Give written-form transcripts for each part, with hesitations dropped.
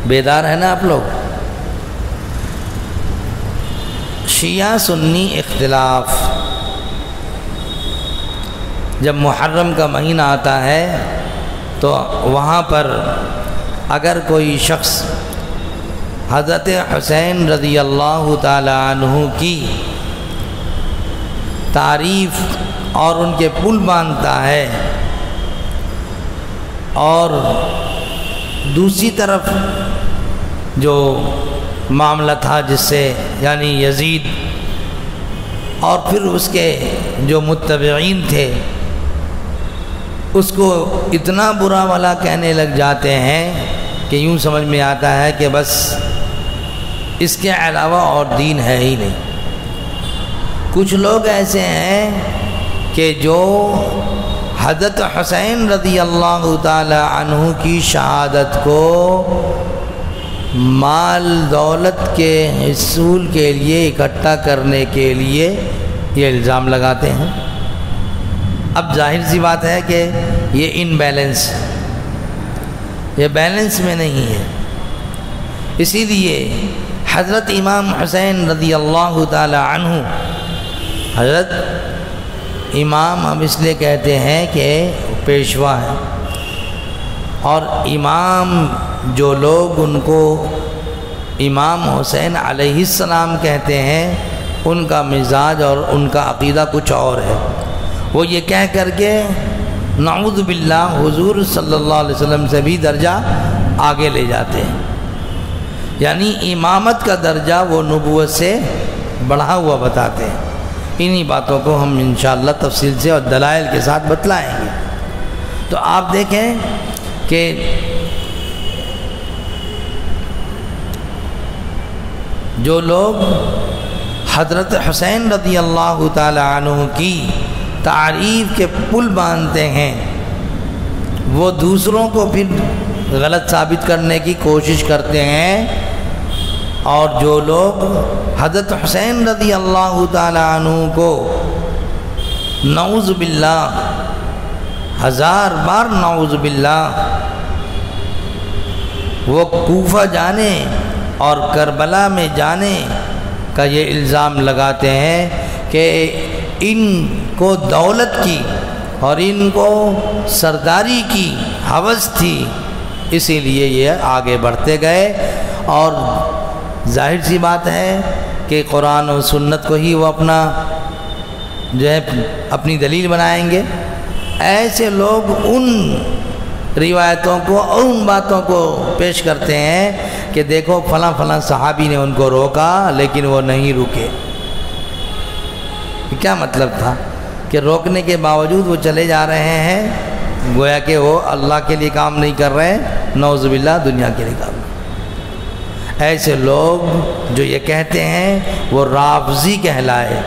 بیدار ہے نا آپ لوگ؟ شیعہ سنی اختلاف، جب محرم کا مہینہ آتا ہے تو وہاں پر اگر کوئی شخص حضرت حسین رضی اللہ تعالی عنہ کی تعریف اور ان کے پل باندھتا ہے، اور دوسری طرف جو معاملہ تھا جس سے یعنی یزید اور پھر اس کے جو متبعین تھے اس کو اتنا برا بھلا کہنے لگ جاتے ہیں کہ یوں سمجھ میں آتا ہے کہ بس اس کے علاوہ اور دین ہے ہی نہیں۔ کچھ لوگ ایسے ہیں کہ جو حضرت حسین رضی اللہ تعالی عنہ کی شہادت کو مال دولت کے حصول کے لیے اکٹھا کرنے کے لیے یہ الزام لگاتے ہیں۔ اب ظاہر سی بات ہے کہ یہ ان بیلنس، یہ بیلنس میں نہیں ہے۔ اسی لیے حضرت امام حسین رضی اللہ تعالی عنہ، حضرت امام ہم اس لیے کہتے ہیں کہ پیشوا ہے، اور امام جو لوگ ان کو امام حسین علیہ السلام کہتے ہیں ان کا مزاج اور ان کا عقیدہ کچھ اور ہے۔ وہ یہ کہہ کر کے نعوذ باللہ حضور صلی اللہ علیہ وسلم سے بھی درجہ آگے لے جاتے ہیں، یعنی امامت کا درجہ وہ نبوت سے بڑھا ہوا بتاتے ہیں۔ انہی باتوں کو ہم انشاءاللہ تفصیل سے اور دلائل کے ساتھ بتلائیں گے۔ تو آپ دیکھیں کہ جو لوگ حضرت حسین رضی اللہ تعالی عنہ کی تعریف کے پل باندھتے ہیں وہ دوسروں کو پھر غلط ثابت کرنے کی کوشش کرتے ہیں، اور جو لوگ حضرت حسین رضی اللہ تعالی عنہ کو نعوذ باللہ، ہزار بار نعوذ باللہ، وہ کوفہ جانے اور کربلا میں جانے کا یہ الزام لگاتے ہیں کہ ان کو دولت کی اور ان کو سرداری کی ہوس تھی، اسی لیے یہ آگے بڑھتے گئے، اور ظاہر سی بات ہے کہ قرآن و سنت کو ہی وہ اپنا جو ہے اپنی دلیل بنائیں گے۔ ایسے لوگ ان روایتوں کو اور ان باتوں کو پیش کرتے ہیں کہ دیکھو فلاں فلاں صحابی نے ان کو روکا لیکن وہ نہیں رکے۔ کیا مطلب تھا کہ روکنے کے باوجود وہ چلے جا رہے ہیں، گویا کہ وہ اللہ کے لیے کام نہیں کر رہے، نعوذ باللہ دنیا کے لیے کام۔ ایسے لوگ جو یہ کہتے ہیں وہ رافضی کہلائے۔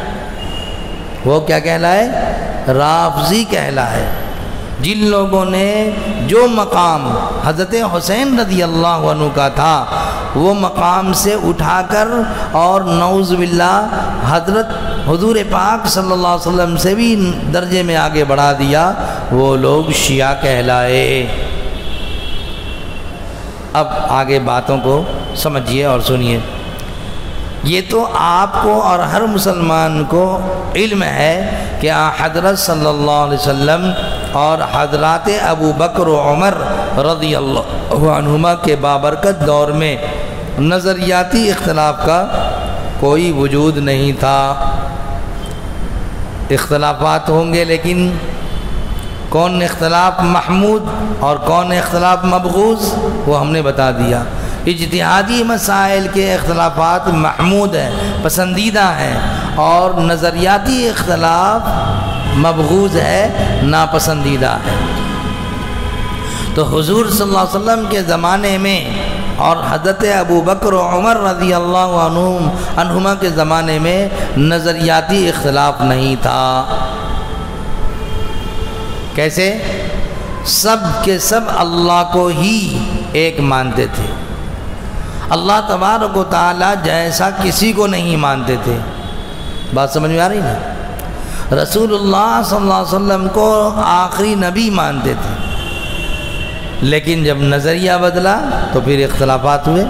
وہ کیا کہلائے؟ رافضی کہلائے۔ جن لوگوں نے جو مقام حضرت حسین رضی اللہ عنہ کا تھا وہ مقام سے اٹھا کر اور نعوذ باللہ حضرت حضور پاک صلی اللہ علیہ وسلم سے بھی درجے میں آگے بڑھا دیا، وہ لوگ شیعہ کہلائے۔ اب آگے باتوں کو سمجھیے اور سنیے۔ یہ تو آپ کو اور ہر مسلمان کو علم ہے کہ حضرت صلی اللہ علیہ وسلم اور حضرات ابو بکر و عمر رضی اللہ عنہما کے بابرکت دور میں نظریاتی اختلاف کا کوئی وجود نہیں تھا۔ اختلافات ہوں گے لیکن کون اختلاف محمود اور کون اختلاف مبغوض وہ ہم نے بتا دیا۔ اجتہادی مسائل کے اختلافات محمود ہیں، پسندیدہ ہیں، اور نظریاتی اختلاف مبغوض ہے، ناپسندیدہ ہے۔ تو حضور صلی اللہ علیہ وسلم کے زمانے میں اور حضرت ابو بکر و عمر رضی اللہ عنہما کے زمانے میں نظریاتی اختلاف نہیں تھا۔ کیسے؟ سب کے سب اللہ کو ہی ایک مانتے تھے، اللہ تبارک و تعالی جیسا کسی کو نہیں مانتے تھے۔ بات سمجھ میں آ رہی نا؟ رسول اللہ صلی اللہ علیہ وسلم کو آخری نبی مانتے تھے، لیکن جب نظریہ بدلا تو پھر اختلافات ہوئے،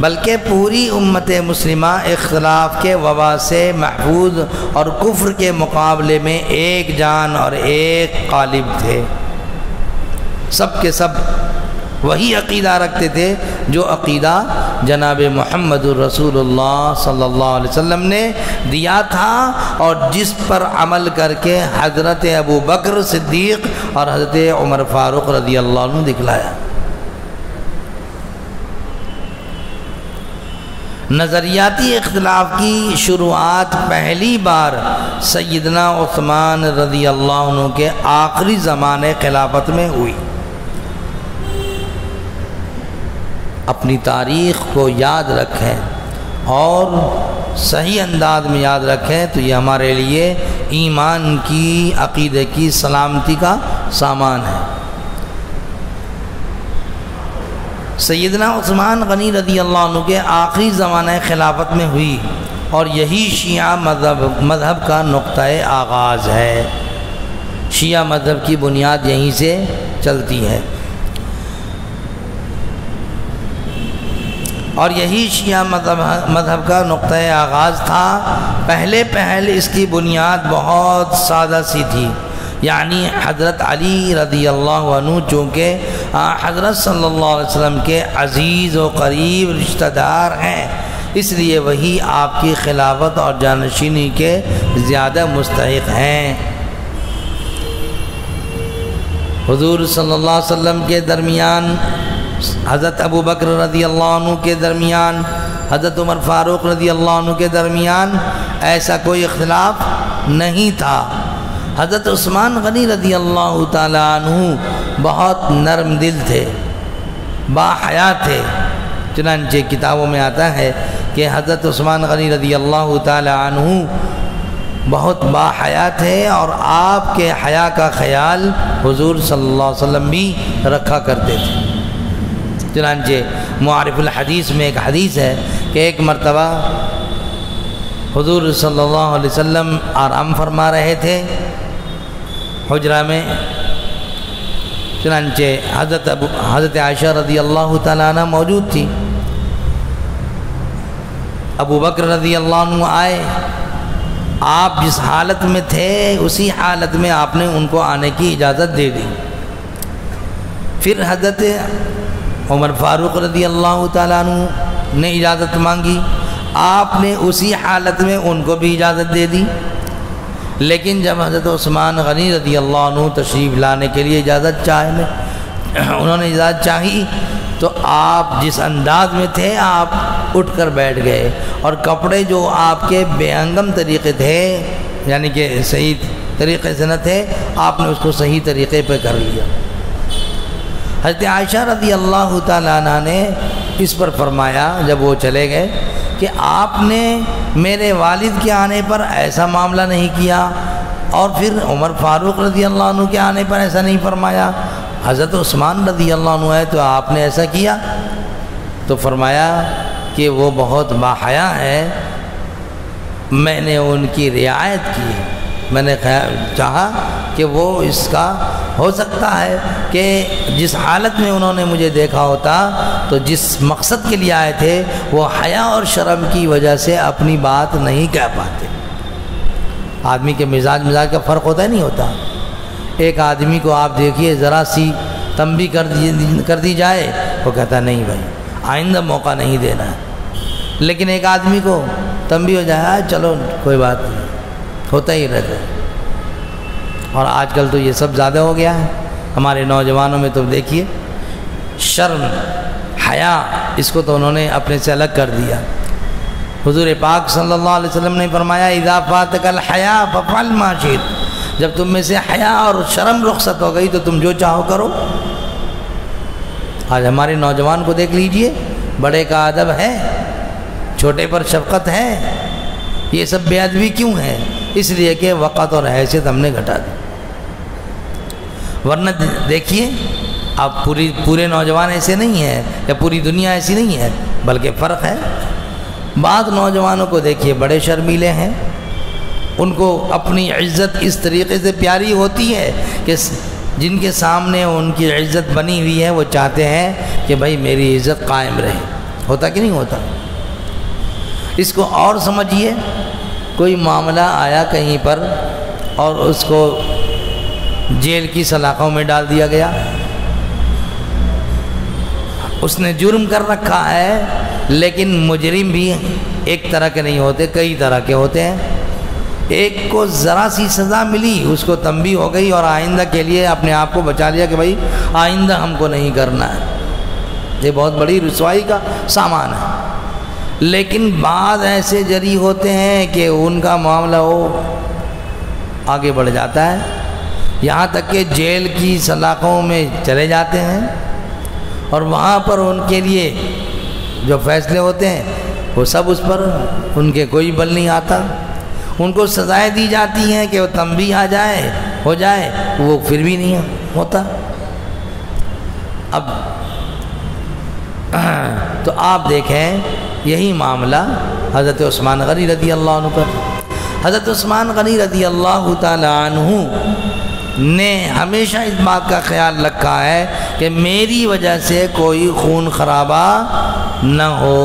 بلکہ پوری امت مسلمہ اختلاف کے وبا سے محفوظ اور کفر کے مقابلے میں ایک جان اور ایک غالب تھے۔ سب کے سب وہی عقیدہ رکھتے تھے جو عقیدہ جناب محمد الرسول اللہ صلی اللہ علیہ وسلم نے دیا تھا، اور جس پر عمل کر کے حضرت ابو بکر صدیق اور حضرت عمر فاروق رضی اللہ عنہ دکھلایا۔ نظریاتی اختلاف کی شروعات پہلی بار سیدنا عثمان رضی اللہ عنہ کے آخری زمانے خلافت میں ہوئی۔ اپنی تاریخ کو یاد رکھیں اور صحیح انداز میں یاد رکھیں تو یہ ہمارے لیے ایمان کی، عقیدے کی سلامتی کا سامان ہے۔ سیدنا عثمان غنی رضی اللہ عنہ کے آخری زمانہ خلافت میں ہوئی، اور یہی شیعہ مذہب کا نقطہ آغاز ہے۔ شیعہ مذہب کی بنیاد یہیں سے چلتی ہے، اور یہی شیعہ مذہب کا نقطہ آغاز تھا۔ پہلے اس کی بنیاد بہت سادہ سی تھی، یعنی حضرت علی رضی اللہ عنہ چونکہ حضرت صلی اللہ علیہ وسلم کے عزیز و قریب رشتہ دار ہیں، اس لیے وہی آپ کی خلافت اور جانشینی کے زیادہ مستحق ہیں۔ حضور صلی اللہ علیہ وسلم کے درمیان، حضرت ابو بکر رضی اللہ عنہ کے درمیان، حضرت عمر فاروق رضی اللہ عنہ کے درمیان ایسا کوئی اختلاف نہیں تھا۔ حضرت عثمان غنی رضی اللہ تعالیٰ عنہ بہت نرم دل تھے، با حیا تھے۔ چنانچہ کتابوں میں آتا ہے کہ حضرت عثمان غنی رضی اللہ تعالیٰ عنہ بہت با حیا تھے، اور آپ کے حیا کا خیال حضور صلی اللہ علیہ وسلم بھی رکھا کرتے تھے۔ چنانچہ معارف الحدیث میں ایک حدیث ہے کہ ایک مرتبہ حضور صلی اللہ علیہ وسلم آرام فرما رہے تھے حجرہ میں، چنانچہ حضرت عائشہ رضی اللہ تعالیٰ عنہ موجود تھی۔ ابو بکر رضی اللہ عنہ آئے، آپ جس حالت میں تھے اسی حالت میں آپ نے ان کو آنے کی اجازت دے دی۔ پھر حضرت عمر فاروق رضی اللہ تعالیٰ عنہ نے اجازت مانگی، آپ نے اسی حالت میں ان کو بھی اجازت دے دی۔ لیکن جب حضرت عثمان غنی رضی اللہ عنہ تشریف لانے کے لیے انہوں نے اجازت چاہی، تو آپ جس انداز میں تھے آپ اٹھ کر بیٹھ گئے، اور کپڑے جو آپ کے بے ہنگم طریقے تھے، یعنی کہ صحیح طریقے سے نہ تھے، آپ نے اس کو صحیح طریقے پہ کر لیا۔ حضرت عائشہ رضی اللہ تعالیٰ عنہ نے اس پر فرمایا جب وہ چلے گئے کہ آپ نے میرے والد کے آنے پر ایسا معاملہ نہیں کیا، اور پھر عمر فاروق رضی اللہ عنہ کے آنے پر ایسا نہیں فرمایا، حضرت عثمان رضی اللہ عنہ ہے تو آپ نے ایسا کیا۔ تو فرمایا کہ وہ بہت باحیا ہے، میں نے ان کی رعایت کی، میں نے چاہا کہ وہ اس کا ہو سکتا ہے کہ جس حالت میں انہوں نے مجھے دیکھا ہوتا تو جس مقصد کے لیے آئے تھے وہ حیا اور شرم کی وجہ سے اپنی بات نہیں کہہ پاتے۔ آدمی کے مزاج کا فرق ہوتا ہے، نہیں ہوتا۔ ایک آدمی کو آپ دیکھیے ذرا سی تنبیہ کر دی جائے وہ کہتا نہیں بھائی آئندہ موقع نہیں دینا ہے، لیکن ایک آدمی کو تنبیہ ہو جائے چلو کوئی بات نہیں، ہوتا ہی رہتا ہے۔ اور آج کل تو یہ سب زیادہ ہو گیا ہے، ہمارے نوجوانوں میں تو دیکھیے شرم حیا اس کو تو انہوں نے اپنے سے الگ کر دیا۔ حضور پاک صلی اللہ علیہ وسلم نے فرمایا اذا فاتک الحیا ففعل ما شئت، جب تم میں سے حیا اور شرم رخصت ہو گئی تو تم جو چاہو کرو۔ آج ہمارے نوجوان کو دیکھ لیجئے، بڑے کا ادب ہے، چھوٹے پر شفقت ہے، یہ سب بے ادبی کیوں ہے؟ اس لیے کہ وقت اور حیثیت ہم نے گھٹا دی۔ ورنہ دیکھیے اب پورے نوجوان ایسے نہیں ہیں یا پوری دنیا ایسی نہیں ہے، بلکہ فرق ہے۔ بعض نوجوانوں کو دیکھیے بڑے شرمیلے ہیں، ان کو اپنی عزت اس طریقے سے پیاری ہوتی ہے کہ جن کے سامنے ان کی عزت بنی ہوئی ہے وہ چاہتے ہیں کہ بھائی میری عزت قائم رہے. ہوتا کہ نہیں ہوتا؟ اس کو اور سمجھیے، کوئی معاملہ آیا کہیں پر اور اس کو جیل کی سلاخوں میں ڈال دیا گیا. اس نے جرم کر رکھا ہے، لیکن مجرم بھی ایک طرح کے نہیں ہوتے، کئی طرح کے ہوتے ہیں. ایک کو ذرا سی سزا ملی، اس کو تنبیہ ہو گئی اور آئندہ کے لیے اپنے آپ کو بچا لیا کہ بھائی آئندہ ہم کو نہیں کرنا ہے. یہ بہت بڑی رسوائی کا سامان ہے. لیکن بعض ایسے جری ہوتے ہیں کہ ان کا معاملہ وہ آگے بڑھ جاتا ہے، یہاں تک کہ جیل کی سلاخوں میں چلے جاتے ہیں اور وہاں پر ان کے لیے جو فیصلے ہوتے ہیں وہ سب اس پر ان کے کوئی بل نہیں آتا. ان کو سزائیں دی جاتی ہیں کہ وہ تنبیہ ہو جائے، وہ پھر بھی نہیں ہوتا. اب تو آپ دیکھیں یہی معاملہ حضرت عثمان غنی رضی اللہ عنہ پر. حضرت عثمان غنی رضی اللہ تعالی عنہ نے ہمیشہ اس بات کا خیال رکھا ہے کہ میری وجہ سے کوئی خون خرابہ نہ ہو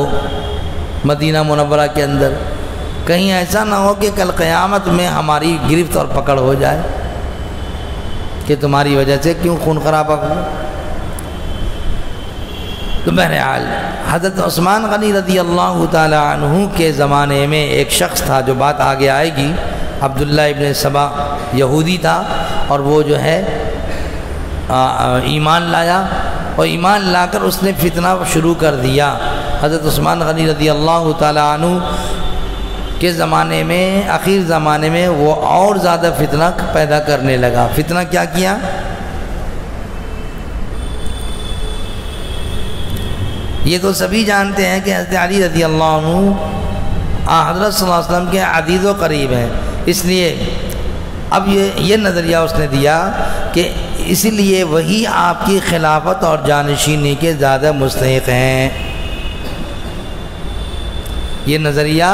مدینہ منورہ کے اندر. کہیں ایسا نہ ہو کہ کل قیامت میں ہماری گرفت اور پکڑ ہو جائے کہ تمہاری وجہ سے کیوں خون خرابہ ہو. تو بہرحال حضرت عثمان غنی رضی اللہ تعالی عنہ کے زمانے میں ایک شخص تھا، جو بات آگے آئے گی، عبداللہ ابن سبا یہودی تھا، اور وہ جو ہے ایمان لایا، اور ایمان لا کر اس نے فتنہ شروع کر دیا. حضرت عثمان غنی رضی اللہ تعالی عنہ کے زمانے میں، آخر زمانے میں وہ اور زیادہ فتنہ پیدا کرنے لگا. فتنہ کیا کیا؟ یہ تو سبھی جانتے ہیں کہ حضرت علی رضی اللہ عنہ حضرت صلی اللہ علیہ وسلم کے عزیز و قریب ہیں. اس لیے اب یہ نظریہ اس نے دیا کہ اسی لیے وہی آپ کی خلافت اور جانشینی کے زیادہ مستحق ہیں. یہ نظریہ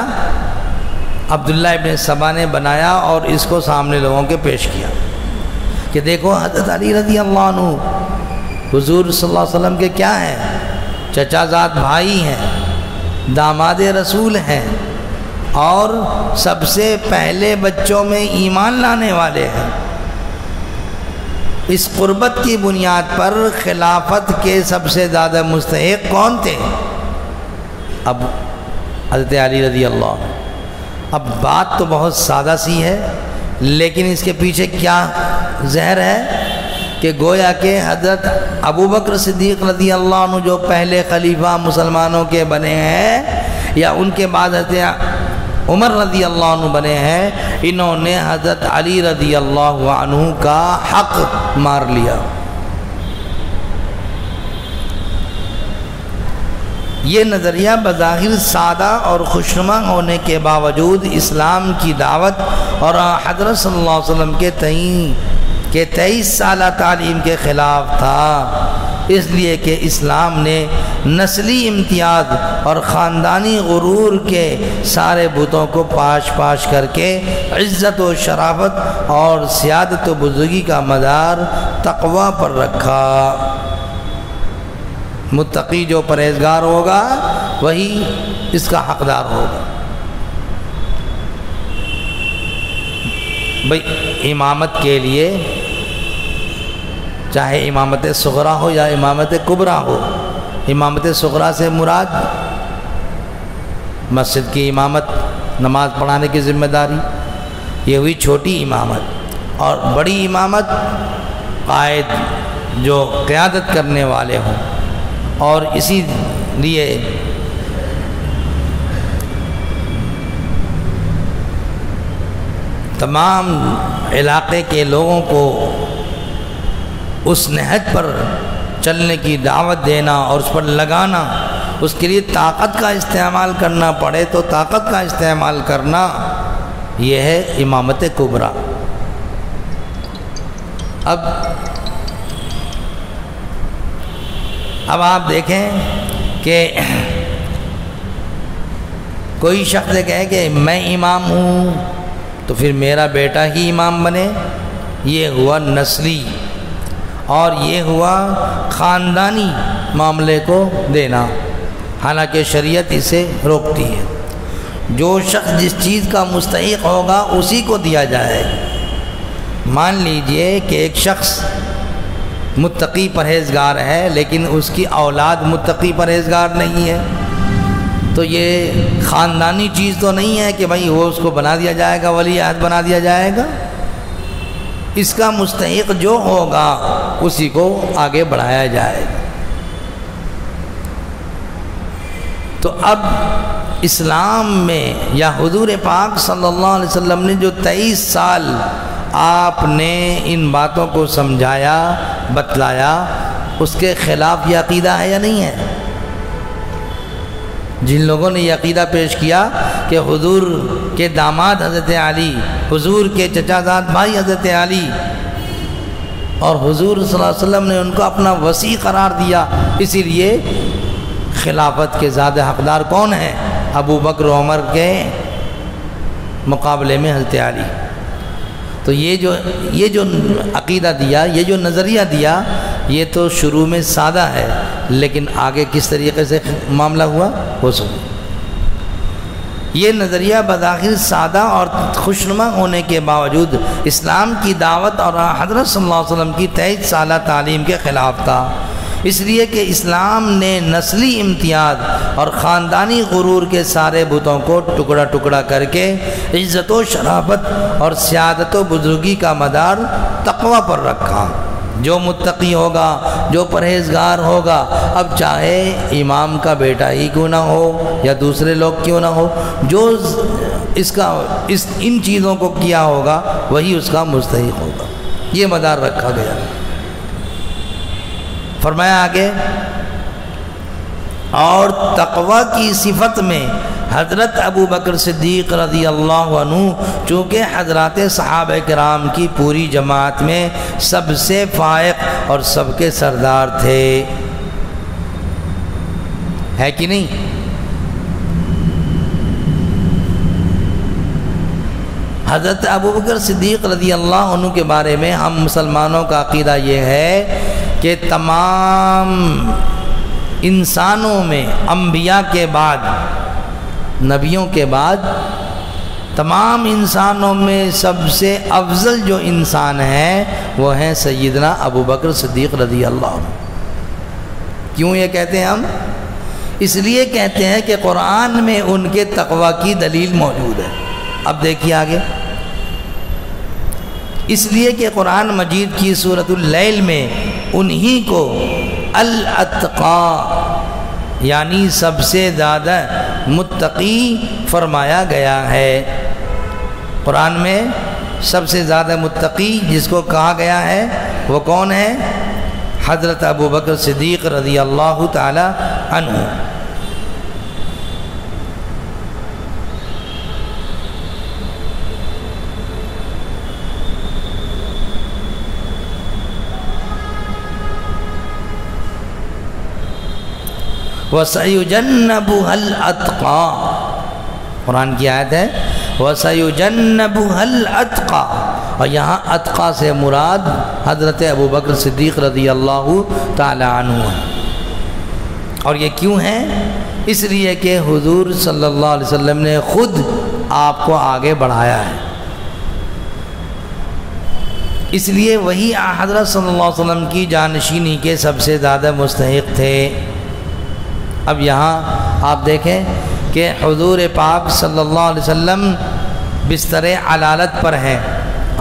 عبداللہ ابن سبا نے بنایا اور اس کو سامنے لوگوں کے پیش کیا کہ دیکھو حضرت علی رضی اللہ عنہ حضور صلی اللہ علیہ وسلم کے کیا ہیں؟ چچا زاد بھائی ہیں، داماد رسول ہیں، اور سب سے پہلے بچوں میں ایمان لانے والے ہیں. اس قربت کی بنیاد پر خلافت کے سب سے زیادہ مستحق کون تھے؟ اب حضرت علی رضی اللہ عنہ. اب بات تو بہت سادہ سی ہے، لیکن اس کے پیچھے کیا زہر ہے کہ گویا کہ حضرت ابوبکر صدیق رضی اللہ عنہ جو پہلے خلیفہ مسلمانوں کے بنے ہیں، یا ان کے بعد حضرت عمر رضی اللہ عنہ بنے ہیں، انہوں نے حضرت علی رضی اللہ عنہ کا حق مار لیا. یہ نظریہ بظاہر سادہ اور خوشنما ہونے کے باوجود اسلام کی دعوت اور حضرت صلی اللہ علیہ وسلم کے 23 سالہ تعلیم کے خلاف تھا، اس لیے کہ اسلام نے نسلی امتیاز اور خاندانی غرور کے سارے بتوں کو پاش کر کے عزت و شرافت اور سیادت و بزرگی کا مدار تقوی پر رکھا. متقی جو پرہیزگار ہوگا وہی اس کا حقدار ہوگا. بھئی امامت کے لیے چاہے امامت صغرا ہو یا امامت کبرا ہو، امامت صغرا سے مراد مسجد کی امامت، نماز پڑھانے کی ذمہ داری، یہ ہوئی چھوٹی امامت. اور بڑی امامت قائد جو قیادت کرنے والے ہوں. اور اسی لیے تمام علاقے کے لوگوں کو اس نہج پر چلنے کی دعوت دینا اور اس پر لگانا، اس کے لیے طاقت کا استعمال کرنا پڑے تو طاقت کا استعمال کرنا، یہ ہے امامت کبرا. اب آپ دیکھیں کہ کوئی شخص کہے کہ میں امام ہوں تو پھر میرا بیٹا ہی امام بنے، یہ ہوا نسلی اور یہ ہوا خاندانی معاملے کو دینا، حالانکہ شریعت اسے روکتی ہے۔ جو شخص جس چیز کا مستحق ہوگا اسی کو دیا جائے۔ مان لیجئے کہ ایک شخص متقی پرہیزگار ہے لیکن اس کی اولاد متقی پرہیزگار نہیں ہے، تو یہ خاندانی چیز تو نہیں ہے کہ بھائی وہ اس کو بنا دیا جائے گا، ولی عہد بنا دیا جائے گا۔ اس کا مستحق جو ہوگا اسی کو آگے بڑھایا جائے گا۔ تو اب اسلام میں یا حضور پاک صلی اللہ علیہ وسلم نے جو 23 سال آپ نے ان باتوں کو سمجھایا بتلایا، اس کے خلاف یہ عقیدہ ہے یا نہیں ہے؟ جن لوگوں نے یہ عقیدہ پیش کیا کہ حضور کے داماد حضرت علی، حضور کے چچا زاد بھائی حضرت علی، اور حضور صلی اللہ علیہ وسلم نے ان کو اپنا وصی قرار دیا، اسی لیے خلافت کے زیادہ حقدار کون ہیں؟ ابو بکر و عمر کے مقابلے میں حضرت علی۔ تو یہ جو عقیدہ دیا، یہ جو نظریہ دیا، یہ تو شروع میں سادہ ہے، لیکن آگے کس طریقے سے معاملہ ہوا وہ سنیں۔ یہ نظریہ بظاہر سادہ اور خوشنما ہونے کے باوجود اسلام کی دعوت اور حضرت صلی اللہ علیہ وسلم کی 23 سالہ تعلیم کے خلاف تھا، اس لیے کہ اسلام نے نسلی امتیاز اور خاندانی غرور کے سارے بتوں کو ٹکڑا ٹکڑا کر کے عزت و شرافت اور سیادت و بزرگی کا مدار تقوی پر رکھا۔ جو متقی ہوگا، جو پرہیزگار ہوگا، اب چاہے امام کا بیٹا ہی کیوں نہ ہو یا دوسرے لوگ کیوں نہ ہو، جو ان چیزوں کو کیا ہوگا وہی اس کا مستحق ہوگا، یہ مدار رکھا گیا۔ فرمایا آگے، اور تقوی کی صفت میں حضرت ابو بکر صدیق رضی اللہ عنہ چونکہ حضرات صحابہ کرام کی پوری جماعت میں سب سے فائق اور سب کے سردار تھے، ہے کہ نہیں؟ حضرت ابو بکر صدیق رضی اللہ عنہ کے بارے میں ہم مسلمانوں کا عقیدہ یہ ہے کہ تمام انسانوں میں، انبیاء کے بعد، نبیوں کے بعد، تمام انسانوں میں سب سے افضل جو انسان ہیں وہ ہیں سیدنا ابو بکر صدیق رضی اللہ عنہ۔ کیوں یہ کہتے ہیں ہم؟ اس لیے کہتے ہیں کہ قرآن میں ان کے تقوی کی دلیل موجود ہے۔ اب دیکھیے آگے، اس لیے کہ قرآن مجید کی سورۃ اللیل میں انہی کو الاتقا یعنی سب سے زیادہ متقی فرمایا گیا ہے۔ قرآن میں سب سے زیادہ متقی جس کو کہا گیا ہے وہ کون ہے؟ حضرت ابو بکر صدیق رضی اللہ تعالی عنہ۔ وَسَيُجَنَّبُهَا الْأَتْقَى، قرآن کی آیت ہے وَسَيُجَنَّبُهَا الْأَتْقَى، اور یہاں اتقا سے مراد حضرت ابو بکر صدیق رضی اللہ تعالی عنہ ہے۔ اور یہ کیوں ہے؟ اس لیے کہ حضور صلی اللہ علیہ وسلم نے خود آپ کو آگے بڑھایا ہے، اس لیے وہی حضرت صلی اللہ علیہ وسلم کی جانشینی کے سب سے زیادہ مستحق تھے۔ اب یہاں آپ دیکھیں کہ حضور پاک صلی اللہ علیہ وسلم بستر علالت پر ہیں،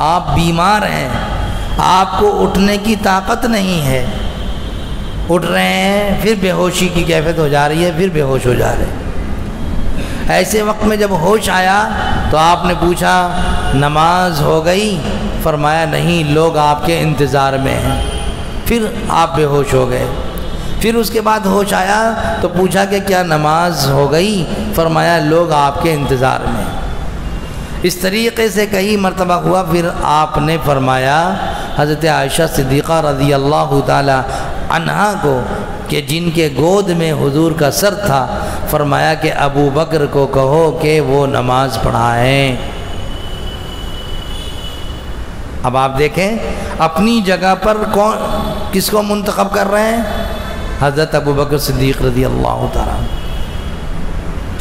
آپ بیمار ہیں، آپ کو اٹھنے کی طاقت نہیں ہے، اٹھ رہے ہیں پھر بے ہوشی کی کیفیت ہو جا رہی ہے، پھر بے ہوش ہو جا رہے ہیں۔ ایسے وقت میں جب ہوش آیا تو آپ نے پوچھا نماز ہو گئی؟ فرمایا نہیں، لوگ آپ کے انتظار میں ہیں۔ پھر آپ بے ہوش ہو گئے۔ پھر اس کے بعد ہوش آیا تو پوچھا کہ کیا نماز ہو گئی؟ فرمایا لوگ آپ کے انتظار میں۔ اس طریقے سے کئی مرتبہ ہوا، پھر آپ نے فرمایا حضرت عائشہ صدیقہ رضی اللہ تعالی عنہا کو کہ جن کے گود میں حضور کا سر تھا، فرمایا کہ ابو بکر کو کہو کہ وہ نماز پڑھائیں۔ اب آپ دیکھیں اپنی جگہ پر کون کس کو منتخب کر رہے ہیں؟ حضرت ابوبکر صدیق رضی اللہ تعالیٰ عنہ۔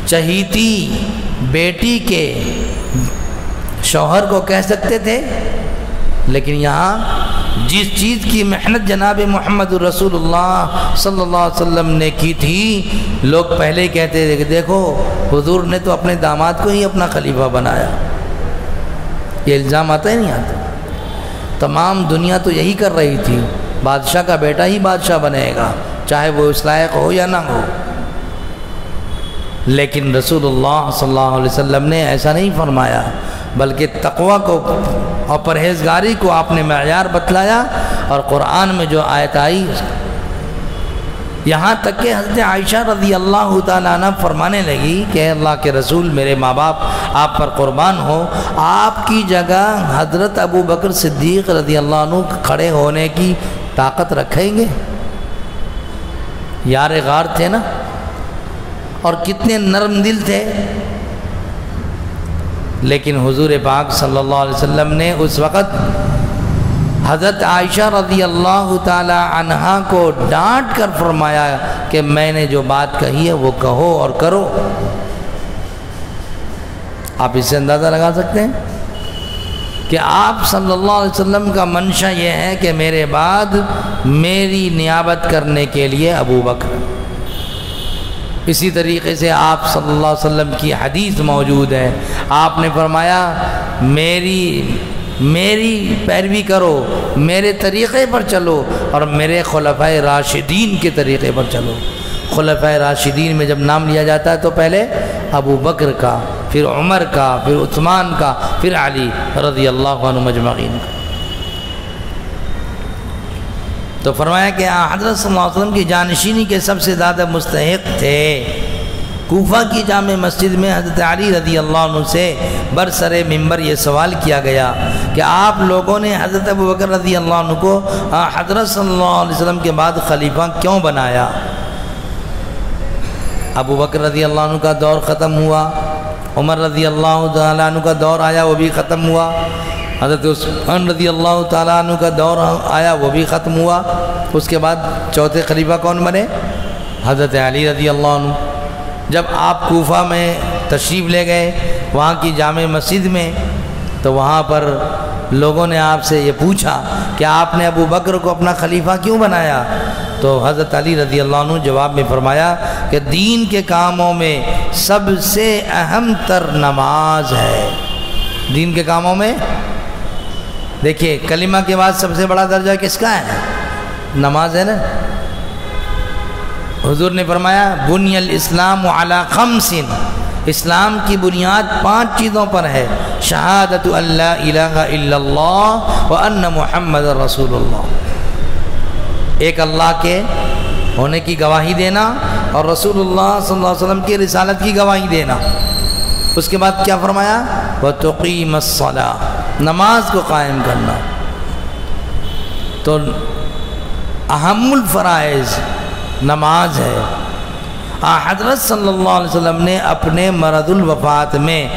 چہیتی بیٹی کے شوہر کو کہہ سکتے تھے، لیکن یہاں جس چیز کی محنت جناب محمد رسول اللہ صلی اللہ علیہ وسلم نے کی تھی، لوگ پہلے کہتے تھے کہ دیکھو حضور نے تو اپنے داماد کو ہی اپنا خلیفہ بنایا۔ یہ الزام آتا ہے نہیں آتا؟ تمام دنیا تو یہی کر رہی تھی، بادشاہ کا بیٹا ہی بادشاہ بنے گا، چاہے وہ اس لائق ہو یا نہ ہو۔ لیکن رسول اللہ صلی اللہ علیہ وسلم نے ایسا نہیں فرمایا، بلکہ تقوی کو اور پرہیزگاری کو آپ نے معیار بتلایا، اور قرآن میں جو آیت آئی، یہاں تک کہ حضرت عائشہ رضی اللہ تعالیٰ عنہ فرمانے لگی کہ اللہ کے رسول میرے ماں باپ آپ پر قربان ہو، آپ کی جگہ حضرت ابوبکر صدیق رضی اللہ عنہ کھڑے ہونے کی طاقت رکھیں گے؟ یار غار تھے نا، اور کتنے نرم دل تھے، لیکن حضور پاک صلی اللہ علیہ وسلم نے اس وقت حضرت عائشہ رضی اللہ تعالی عنہا کو ڈانٹ کر فرمایا کہ میں نے جو بات کہی ہے وہ کہو اور کرو۔ آپ اس سے اندازہ لگا سکتے ہیں کہ آپ صلی اللہ علیہ وسلم کا منشا یہ ہے کہ میرے بعد میری نیابت کرنے کے لیے ابوبکر۔ اسی طریقے سے آپ صلی اللہ علیہ وسلم کی حدیث موجود ہے، آپ نے فرمایا میری پیروی کرو، میرے طریقے پر چلو، اور میرے خلفائے راشدین کے طریقے پر چلو۔ خلفائے راشدین میں جب نام لیا جاتا ہے تو پہلے ابو بکر کا، پھر عمر کا، پھر عثمان کا، پھر علی رضی اللہ عنہ مجمعین کا۔ تو فرمایا کہ حضرت صلی اللہ علیہ وسلم کی جانشینی کے سب سے زیادہ مستحق تھے۔ کوفہ کی جامع مسجد میں حضرت علی رضی اللہ عنہ سے برسر منبر یہ سوال کیا گیا کہ آپ لوگوں نے حضرت ابوبکر رضی اللہ عنہ کو حضرت صلی اللہ علیہ وسلم کے بعد خلیفہ کیوں بنایا؟ ابوبکر رضی اللہ عنہ کا دور ختم ہوا، عمر رضی اللہ تعالیٰ عنہ کا دور آیا، وہ بھی ختم ہوا، حضرت عثمان رضی اللہ تعالیٰ عنہ کا دور آیا، وہ بھی ختم ہوا، اس کے بعد چوتھے خلیفہ کون بنے؟ حضرت علی رضی اللہ عنہ۔ جب آپ کوفہ میں تشریف لے گئے وہاں کی جامع مسجد میں، تو وہاں پر لوگوں نے آپ سے یہ پوچھا کہ آپ نے ابو بکر کو اپنا خلیفہ کیوں بنایا؟ تو حضرت علی رضی اللہ عنہ جواب میں فرمایا کہ دین کے کاموں میں سب سے اہم تر نماز ہے۔ دین کے کاموں میں دیکھیے کلمہ کے بعد سب سے بڑا درجہ کس کا ہے؟ نماز ہے نا۔ حضور نے فرمایا بنی الاسلام علی خمس، اسلام کی بنیاد 5 چیزوں پر ہے، شہادت ان لا الہ الا اللہ وان محمد رسول اللہ، ایک اللہ کے ہونے کی گواہی دینا اور رسول اللہ صلی اللہ علیہ وسلم کی رسالت کی گواہی دینا۔ اس کے بعد کیا فرمایا؟ وتقیم الصلاۃ، نماز کو قائم کرنا۔ تو اہم الفرائض نماز ہے۔ حضرت صلی اللہ علیہ وسلم نے اپنے مرض الوفات میں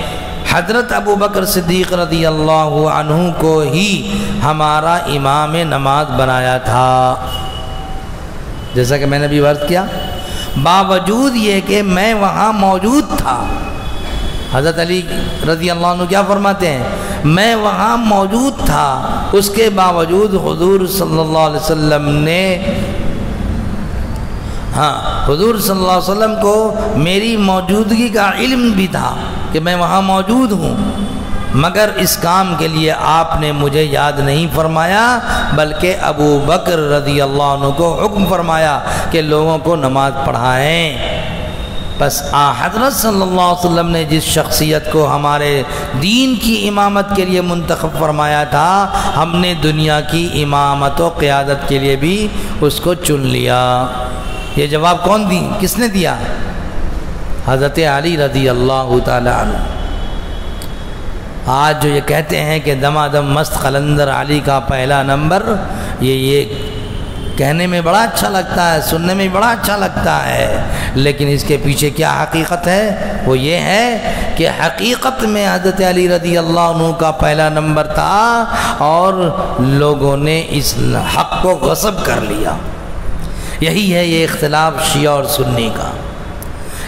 حضرت ابوبکر صدیق رضی اللہ عنہ کو ہی ہمارا امام نماز بنایا تھا، جیسا کہ میں نے بھی عرض کیا، باوجود یہ کہ میں وہاں موجود تھا۔ حضرت علی رضی اللہ عنہ کیا فرماتے ہیں؟ میں وہاں موجود تھا، اس کے باوجود حضور صلی اللہ علیہ وسلم نے حضور صلی اللہ علیہ وسلم کو میری موجودگی کا علم بھی تھا کہ میں وہاں موجود ہوں، مگر اس کام کے لیے آپ نے مجھے یاد نہیں فرمایا، بلکہ ابو بکر رضی اللہ عنہ کو حکم فرمایا کہ لوگوں کو نماز پڑھائیں۔ بس حضرت صلی اللہ علیہ وسلم نے جس شخصیت کو ہمارے دین کی امامت کے لیے منتخب فرمایا تھا، ہم نے دنیا کی امامت و قیادت کے لیے بھی اس کو چن لیا۔ یہ جواب کس نے دیا؟ حضرت علی رضی اللہ تعالی عنہ۔ آج جو یہ کہتے ہیں کہ دمادم مست قلندر علی کا پہلا نمبر، یہ کہنے میں بڑا اچھا لگتا ہے، سننے میں بڑا اچھا لگتا ہے، لیکن اس کے پیچھے کیا حقیقت ہے؟ وہ یہ ہے کہ حقیقت میں حضرت علی رضی اللہ عنہ کا پہلا نمبر تھا اور لوگوں نے اس حق کو غصب کر لیا۔ یہی ہے یہ اختلاف شیعہ اور سنی کا۔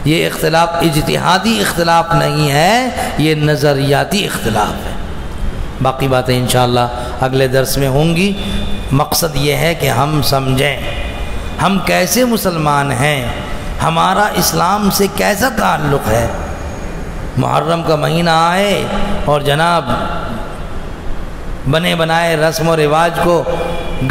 یہ اختلاف اجتہادی اختلاف نہیں ہے، یہ نظریاتی اختلاف ہے۔ باقی باتیں انشاءاللہ اگلے درس میں ہوں گی۔ مقصد یہ ہے کہ ہم سمجھیں ہم کیسے مسلمان ہیں، ہمارا اسلام سے کیسا تعلق ہے۔ محرم کا مہینہ آئے اور جناب بنے بنائے رسم و رواج کو،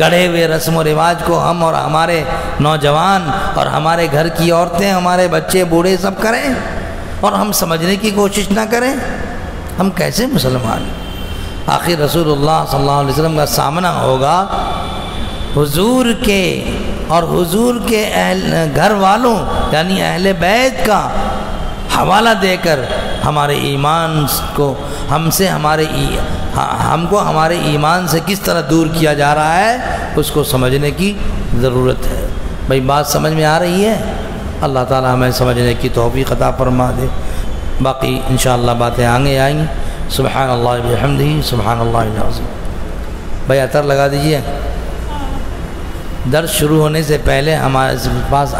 گڑھے ہوئے رسم و رواج کو ہم اور ہمارے نوجوان اور ہمارے گھر کی عورتیں، ہمارے بچے بوڑھے سب کریں اور ہم سمجھنے کی کوشش نہ کریں، ہم کیسے مسلمان ہیں؟ آخر رسول اللہ صلی اللہ علیہ وسلم کا سامنا ہوگا حضور کے اور حضور کے گھر والوں یعنی اہل بیت کا حوالہ دے کر ہمارے ایمان کو ہم کو ہمارے ایمان سے کس طرح دور کیا جا رہا ہے اس کو سمجھنے کی ضرورت ہے۔ بھئی بات سمجھ میں آ رہی ہے؟ اللہ تعالی ہمیں سمجھنے کی توفیق عطا فرما دے۔ باقی انشاءاللہ باتیں آگے آئیں گی۔ سبحان اللہ بحمدہ، سبحان اللہ العظیم۔ بھئی عطر لگا دیجئے۔ درس شروع ہونے سے پہلے ہمارے پاس